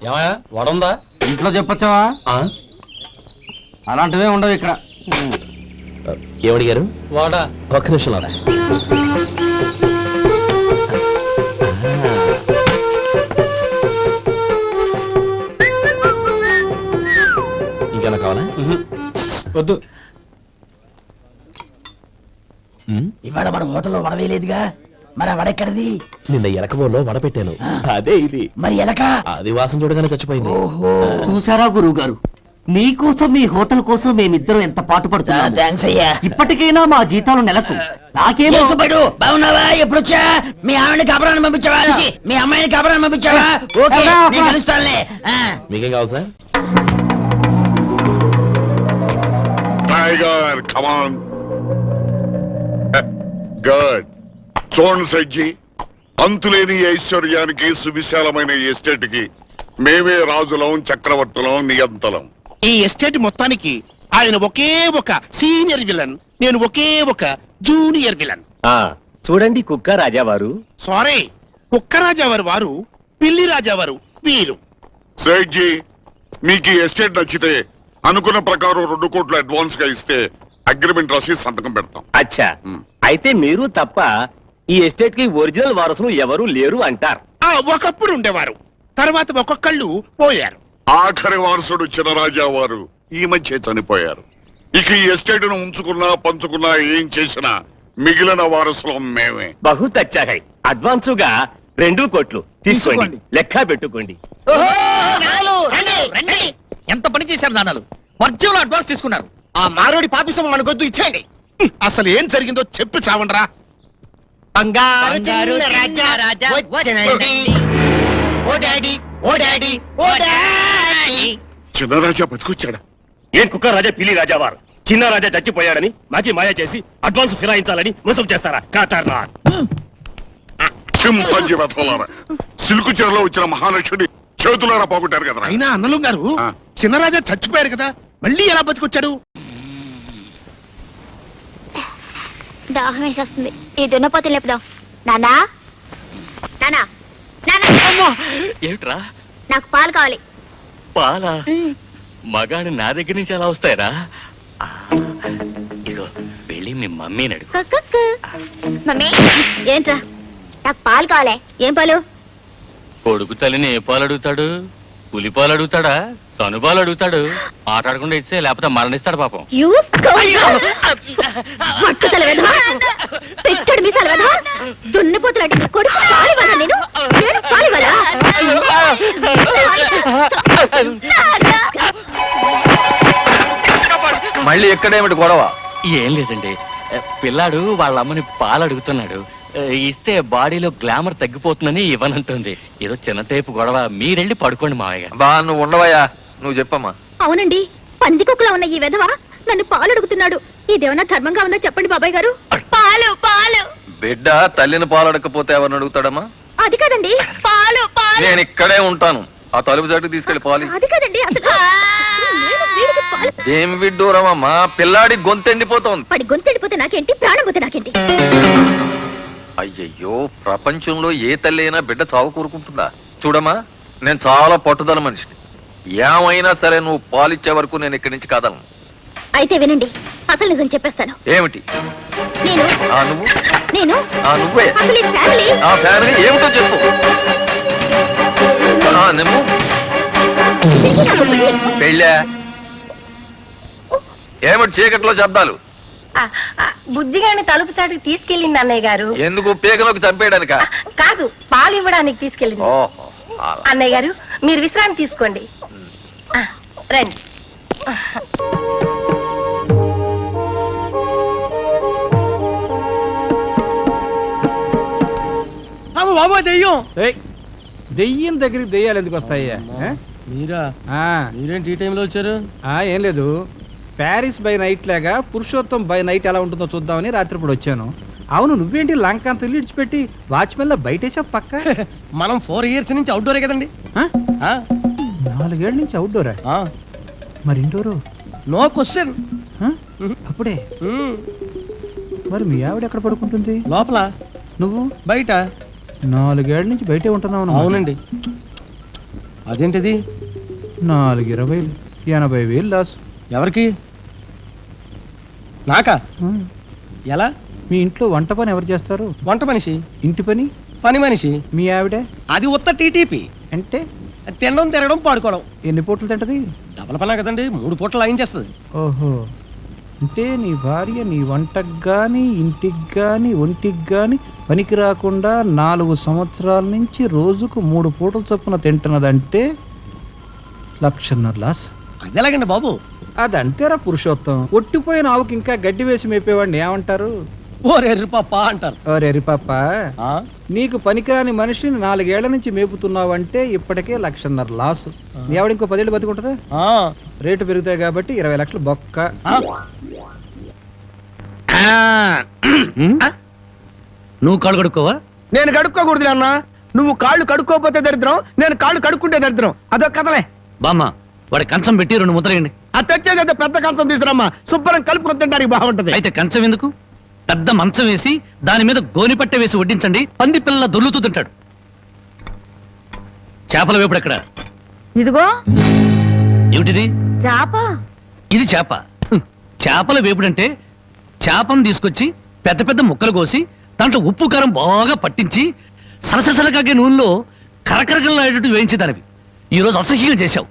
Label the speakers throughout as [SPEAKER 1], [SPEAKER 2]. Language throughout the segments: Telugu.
[SPEAKER 1] ఏమయ్యా వడుందా?
[SPEAKER 2] ఇంట్లో చెప్పొచ్చావా? అలాంటివే ఉండవు ఇక్కడ.
[SPEAKER 1] ఏమడిగారు? వాడా. ఒక్క నిమిషం రాడా. ఇంకేనా కావాలా? వద్దు.
[SPEAKER 3] ఇవాళ మన హోటల్లో వడవేయలేదుగా, మరి ఆ వడెక్కడిది?
[SPEAKER 1] నిన్న ఎలకబోలో వడ పెట్టాను, అదే ఇది.
[SPEAKER 3] మరి ఎలక
[SPEAKER 1] అది వాసన చూడగానే చచ్చిపోయింది.
[SPEAKER 4] చూసారా గురువు గారు, మీకోసం మీ హోటల్ కోసం మేమిద్దరం ఎంత పాటు పడుతున్నాం.
[SPEAKER 3] థాంక్స్ అయ్యా.
[SPEAKER 4] ఇప్పటికైనా మా జీతాలు నెలకు నాకేమో.
[SPEAKER 3] బాగున్నావా? ఎప్పుడొచ్చా? మీ ఆవిడని కబరాన్ని పంపించావా? మీ అమ్మాయిని కబరాన్ని పంపించావా? ఓకే, నేను కలుస్తానులే.
[SPEAKER 1] మీకేం కావాలి sir?
[SPEAKER 5] Tiger, come on. Good. చూడండి సజ్జి, అంతులేని ఐశ్వర్యానికి సువిశాలమైన ఎస్టేట్ కి మేమే రాజులం, చక్రవర్తులం, నియంతలం.
[SPEAKER 6] ఈ ఎస్టేట్ మొత్తానికి ఆయన ఒకే ఒక సీనియర్ విలన్, నేను ఒకే ఒక జూనియర్ విలన్.
[SPEAKER 7] చూడండి కుక్క రాజావారు.
[SPEAKER 6] సారీ, కుక్క రాజావారు వారు, పిల్లి రాజావారు వీరు.
[SPEAKER 5] సజ్జి, మీకు ఈ ఎస్టేట్ నచ్చితే అనుకున్న ప్రకారం 2 కోట్లు అడ్వాన్స్ గా ఇస్తే అగ్రిమెంట్ రాసి సంతకం పెడతాం.
[SPEAKER 7] అచ్చా, అయితే మీరు తప్ప ఈ ఎస్టేట్ కి ఒరిజినల్ వారసులు ఎవరు లేరు అంటారు.
[SPEAKER 6] ఒకప్పుడు ఉండేవారు, తర్వాత ఒక్కొక్కళ్ళు పోయారు.
[SPEAKER 5] ఆఖరి వారసుడు చినరాజా వారు ఈ మధ్య చనిపోయారు. ఇక ఈ ఎస్టేట్ ను ఉంచుకున్నా పంచుకున్నా ఏం చేసినా మిగిలిన వారసులం మేమే.
[SPEAKER 7] బహుత్ అచ్చా హై. అడ్వాన్సుగా 2 కోట్లు తీసుకోండి, లెక్క పెట్టుకోండి.
[SPEAKER 4] ఎంత పని చేశారు నాన్నలు, వర్జంలో అడ్వాన్స్ తీసుకున్నారు.
[SPEAKER 6] ఆ మారోడి పాపిసం మనకొద్దు, ఇచ్చేయండి. అసలు ఏం జరిగిందో చెప్పి చావండ్రా. బంగారు చిన్న రాజా వచ్చెనండి. ఓ డాడీ, ఓ డాడీ, ఓ డాడీ.
[SPEAKER 5] చినరాజా బతికొచ్చాడా?
[SPEAKER 7] ఏం కుక్క రాజా, పిల్లి రాజావారు చిన్న రాజా చచ్చిపోయాడని మాకి మాయ చేసి అడ్వాన్స్ ఫిరాయించాలని మోసం చేస్తారా? కాతారా
[SPEAKER 5] సింహాజీ రథోలారా, సిల్కు చీరలో వచ్చిన మహాలక్ష్మిని చేతులారా పోగొట్టారు కదా.
[SPEAKER 6] అయినా అన్నలు గారు, చిన్నరాజా చచ్చిపోయాడు కదా, మళ్ళీ ఎలా బతికొచ్చాడు?
[SPEAKER 8] దాహం వేసేస్తుంది, ఈ దున్నపోతే లేపుదాం. నానా నానా నానా,
[SPEAKER 1] ఏమిట్రా?
[SPEAKER 8] నాకు పాలు కావాలి.
[SPEAKER 1] పాలా? మగాడు నా దగ్గర నుంచి ఎలా వస్తాయరా? ఇగో వెళ్ళి మీ మమ్మీని అడుగు.
[SPEAKER 8] మమ్మీ, ఏంట్రా? నాకు పాలు కావాలి. ఏం పాలు?
[SPEAKER 1] కొడుకు తల్లిని ఏ పాలు అడుగుతాడు? పులి పాలు అడుగుతాడా? తనుపాలు అడుగుతాడు. ఆటాడకుండా ఇస్తే లేకపోతే మరణిస్తాడు పాపం.
[SPEAKER 8] పెట్టాడు మీసాలు కదా, దున్నపోతులాంటి కొడుకు పాలివ్వాలా? నేను పాలివ్వాలా?
[SPEAKER 1] మళ్ళీ ఎక్కడేమిటి గొడవ? ఏం లేదండి, పిల్లాడు వాళ్ళ అమ్మని పాలు అడుగుతున్నాడు. ఇస్తే బాడీలో గ్లామర్ తగ్గిపోతుందని ఇవ్వనంటుంది. ఏదో చిన్న టైపు గొడవ, మీరెళ్ళి పడుకోండి మావయ్య. బా, నువ్వు ఉండవయ్యా, నువ్వు చెప్పమ్మా.
[SPEAKER 8] అవునండి, పందికొక్కలా ఉన్న ఈ వెధవ నన్ను పాలు అడుగుతున్నాడు. ఇదేమన్నా ధర్మంగా ఉందా చెప్పండి బాబాయ్ గారు. పాలు పాలు.
[SPEAKER 1] బిడ్డ తల్లిని పాలు అడగకపోతే ఎవరిని అడుగుతాడమ్మా?
[SPEAKER 8] అది కాదండి, పాలు పాలు.
[SPEAKER 1] నేను ఇక్కడే ఉంటాను, ఆ తలుపు చాటుకు తీసుకెళ్లి పాలు.
[SPEAKER 8] అది కాదండి,
[SPEAKER 1] ఏం విడ్డూరమమ్మా, పిల్లాడి గొంతెండిపోతోంది.
[SPEAKER 8] పడి గొంతెండిపోతే నాకేంటి, ప్రాణం పోతే నాకేంటి?
[SPEAKER 1] అయ్యయ్యో, ప్రపంచంలో ఏ తల్లి అయినా బిడ్డ చావు కోరుకుంటుందా? చూడమ్మా, నేను చాలా పట్టుదల మనిషిని. ఏమైనా సరే నువ్వు పాలిచ్చే వరకు నేను ఇక్కడి నుంచి కాదలను.
[SPEAKER 8] అయితే వినండి, అసలు నిజం చెప్పేస్తాను.
[SPEAKER 1] ఏమిటి?
[SPEAKER 8] నేను
[SPEAKER 1] నువ్వు
[SPEAKER 8] నేను
[SPEAKER 1] నువ్వే
[SPEAKER 8] అసలు ఈ ఫ్యామిలీ
[SPEAKER 1] ఫ్యామిలీ ఏమిటో చెప్పు. నువ్వు పెళ్ళా? ఏమిటి చీకట్లో శబ్దాలు?
[SPEAKER 9] బుజ్జిగాని తలుపు చాటుకు తీసుకెళ్ళింది అన్నయ్య గారు.
[SPEAKER 1] ఎందుకు? పేకలోకి చంపేయడానికా?
[SPEAKER 9] కాదు, పాలు ఇవ్వడానికి తీసుకెళ్ళింది. అన్నయ్య గారు, మీరు విశ్రాంతి తీసుకోండి. రండి.
[SPEAKER 2] బాబా, దెయ్యం. దెయ్యం దగ్గరికి దెయ్యాలు ఎందుకు వస్తాయ్యా?
[SPEAKER 10] మీరేంటి ఈ టైంలో వచ్చారు?
[SPEAKER 2] ఏం లేదు, ప్యారిస్ బై నైట్ లాగా పురుషోత్తం బై నైట్ ఎలా ఉంటుందో చూద్దామని రాత్రిపూడి వచ్చాను. అవును, నువ్వేంటి లంక అంత ఇల్లు ఇడిచిపెట్టి వాచ్మెన్ లో బయటేసా పక్క?
[SPEAKER 10] మనం 4 years నుంచి అవుట్డోరే కదండి.
[SPEAKER 2] 4 ఏళ్ల నుంచి అవుట్డోరా? మరి ఇండోరు?
[SPEAKER 10] No question.
[SPEAKER 2] అప్పుడే? మరి మీ ఆవిడ ఎక్కడ పడుకుంటుంది?
[SPEAKER 10] లోపల.
[SPEAKER 2] నువ్వు
[SPEAKER 10] బయట.
[SPEAKER 2] 4 ఏళ్ల నుంచి బయటే ఉంటున్నావు.
[SPEAKER 10] అవునండి. అదేంటిది
[SPEAKER 2] 420 80,000 లాస్.
[SPEAKER 10] ఎవరికి? నాకా? ఎలా?
[SPEAKER 2] మీ ఇంట్లో వంట పని ఎవరు చేస్తారు?
[SPEAKER 10] వంట మనిషి.
[SPEAKER 2] ఇంటి పని?
[SPEAKER 10] పని మనిషి.
[SPEAKER 2] మీ ఆవిడ?
[SPEAKER 10] అది ఉత్త టీటీపీ.
[SPEAKER 2] అంటే
[SPEAKER 10] తినడం తిరగడం పాడుకోవడం.
[SPEAKER 2] ఎన్ని పూటలు తింటది?
[SPEAKER 10] డబల్ పనా కదండి, 3 పూటలు లాగించేస్తుంది.
[SPEAKER 2] ఓహో, అంటే నీ భార్య నీ వంటకు కానీ ఇంటికి కానీ ఒంటికి కానీ పనికి రాకుండా 4 సంవత్సరాల నుంచి రోజుకు 3 పూటలు చొప్పున తింటున్నదంటే 1,50,000 లాస్.
[SPEAKER 10] అది ఎలాగండి బాబు?
[SPEAKER 2] అదంతేరా పురుషోత్తం. ఒట్టిపోయిన ఆవుకి ఇంకా గడ్డి వేసి మేపేవాడిని ఏమంటారు?
[SPEAKER 10] ఓరెర్రి పాప అంటారు.
[SPEAKER 2] ఓరేరి పాప,
[SPEAKER 10] ఆ?
[SPEAKER 2] నీకు పనికిరాని మనిషిని 4 ఏళ్ల నుంచి మేపుతున్నావంటే ఇప్పటికే 1,50,000 లాసు. నీ ఆవిడ ఇంకో 10 ఏళ్ళు బతికుంటుందా?
[SPEAKER 10] ఆ.
[SPEAKER 2] రేటు పెరుగుతాయి కాబట్టి 20 లక్షలు బొక్క.
[SPEAKER 10] ఆ.
[SPEAKER 4] నువ్వు కాళ్ళు కడుక్కోవా?
[SPEAKER 6] నేను కడుక్కోకూడదు అన్న. నువ్వు కాళ్ళు కడుక్కోపోతే దరిద్రం, నేను కాళ్ళు కడుక్కుంటే దరిద్రం. అదొక కథలే.
[SPEAKER 4] బామ్మ, వాడి కంచం పెట్టి 2 ముద్రయండి.
[SPEAKER 6] ఆ తెచ్చేదైతే పెద్ద కంచం తీసుకురమ్మా, శుభ్రం కలుపుకొని తింటానికి బాగుంటది.
[SPEAKER 4] అయితే కంచం ఎందుకు? పెద్ద మంచం వేసి దాని మీద గోనిపట్టె వేసి వడ్డించండి, పంది పిల్ల దొర్లుతూ తింటాడు. చేపల వేపుడు ఎక్కడ?
[SPEAKER 9] ఇదిగో
[SPEAKER 4] ఏమిటిది?
[SPEAKER 9] చాప.
[SPEAKER 4] ఇది చేప. చేపల వేపుడంటే చేపను తీసుకొచ్చి పెద్ద పెద్ద ముక్కలు కోసి దాంట్లో ఉప్పు కారం బాగా పట్టించి సలసలకాగే నూనెలో కరకరకలాడేటట్టు వేయించేదానివి. ఈరోజు అసహ్యంగా చేశావు.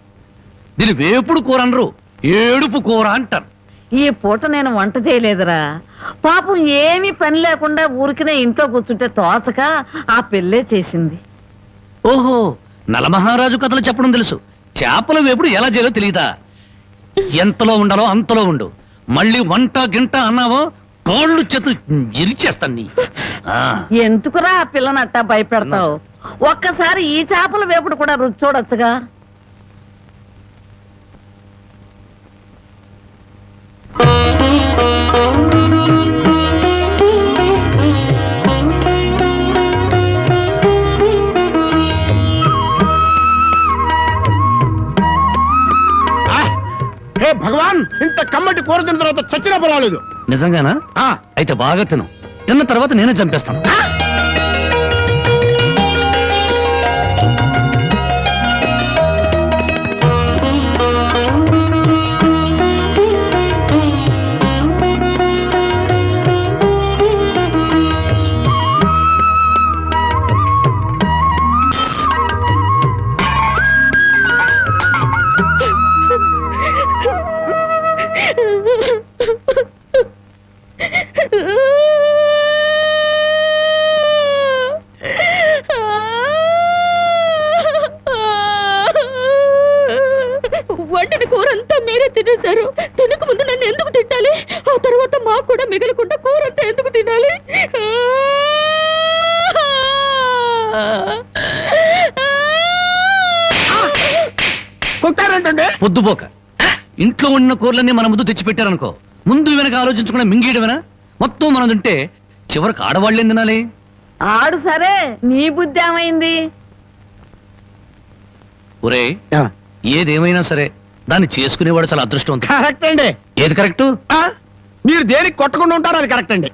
[SPEAKER 4] దీని వేపుడు కూర అనరు, ఏడుపు కూర అంటారు.
[SPEAKER 9] ఈ పూట నేను వంట చేయలేదురా. పాపం ఏమీ పని లేకుండా ఊరికినే ఇంట్లో కూర్చుంటే తోచక ఆ పెళ్ళే చేసింది.
[SPEAKER 4] ఓహో, నలమహారాజు కథలు చెప్పడం తెలుసు, చేపల వేపుడు ఎలా చేయాలో తెలియదా? ఎంతలో ఉండాలో అంతలో ఉండు. మళ్ళీ వంట గింట అన్నావో కాళ్ళు చేతులు ఇరిచేస్తాను నీ.
[SPEAKER 9] ఎందుకురా ఆ పిల్లనట్టా భయపెడతావు? ఒక్కసారి ఈ చేపల వేపుడు కూడా రుచి చూడొచ్చుగా.
[SPEAKER 6] హే భగవాన్, ఇంత కమ్మటి కూర తిన్న తర్వాత చచ్చినా పర్వాలేదు.
[SPEAKER 4] నిజంగానా? అయితే బాగా తిను. తిన్న తర్వాత నేనే చంపేస్తాను.
[SPEAKER 8] వండిన కూరంతా మీరే తినేశారు. తినక ముందు నన్ను ఎందుకు తిట్టాలి? ఆ తర్వాత మాకు కూడా మిగలకుండా కూరంతా ఎందుకు తినాలి?
[SPEAKER 4] పొద్దుపోక ఇంట్లో ఉన్న కూరలన్నీ మన ముందు తెచ్చి పెట్టారనుకో, ముందు వెనక ఆలోచించకుండా మింగేయడమేనా? మొత్తం మనం తింటే చివరికి ఆడవాళ్ళేం తినాలి?
[SPEAKER 9] ఆడు సరే, నీ బుద్ధి ఏమైంది?
[SPEAKER 4] ఒరే, ఏదేమైనా సరే దాన్ని చేసుకునేవాడు చాలా అదృష్టవంతుడు.
[SPEAKER 6] కరెక్ట్ అండి.
[SPEAKER 4] ఏది కరెక్ట్?
[SPEAKER 6] మీరు దేనికి కొట్టకుండా ఉంటారు, అది కరెక్ట్ అండి.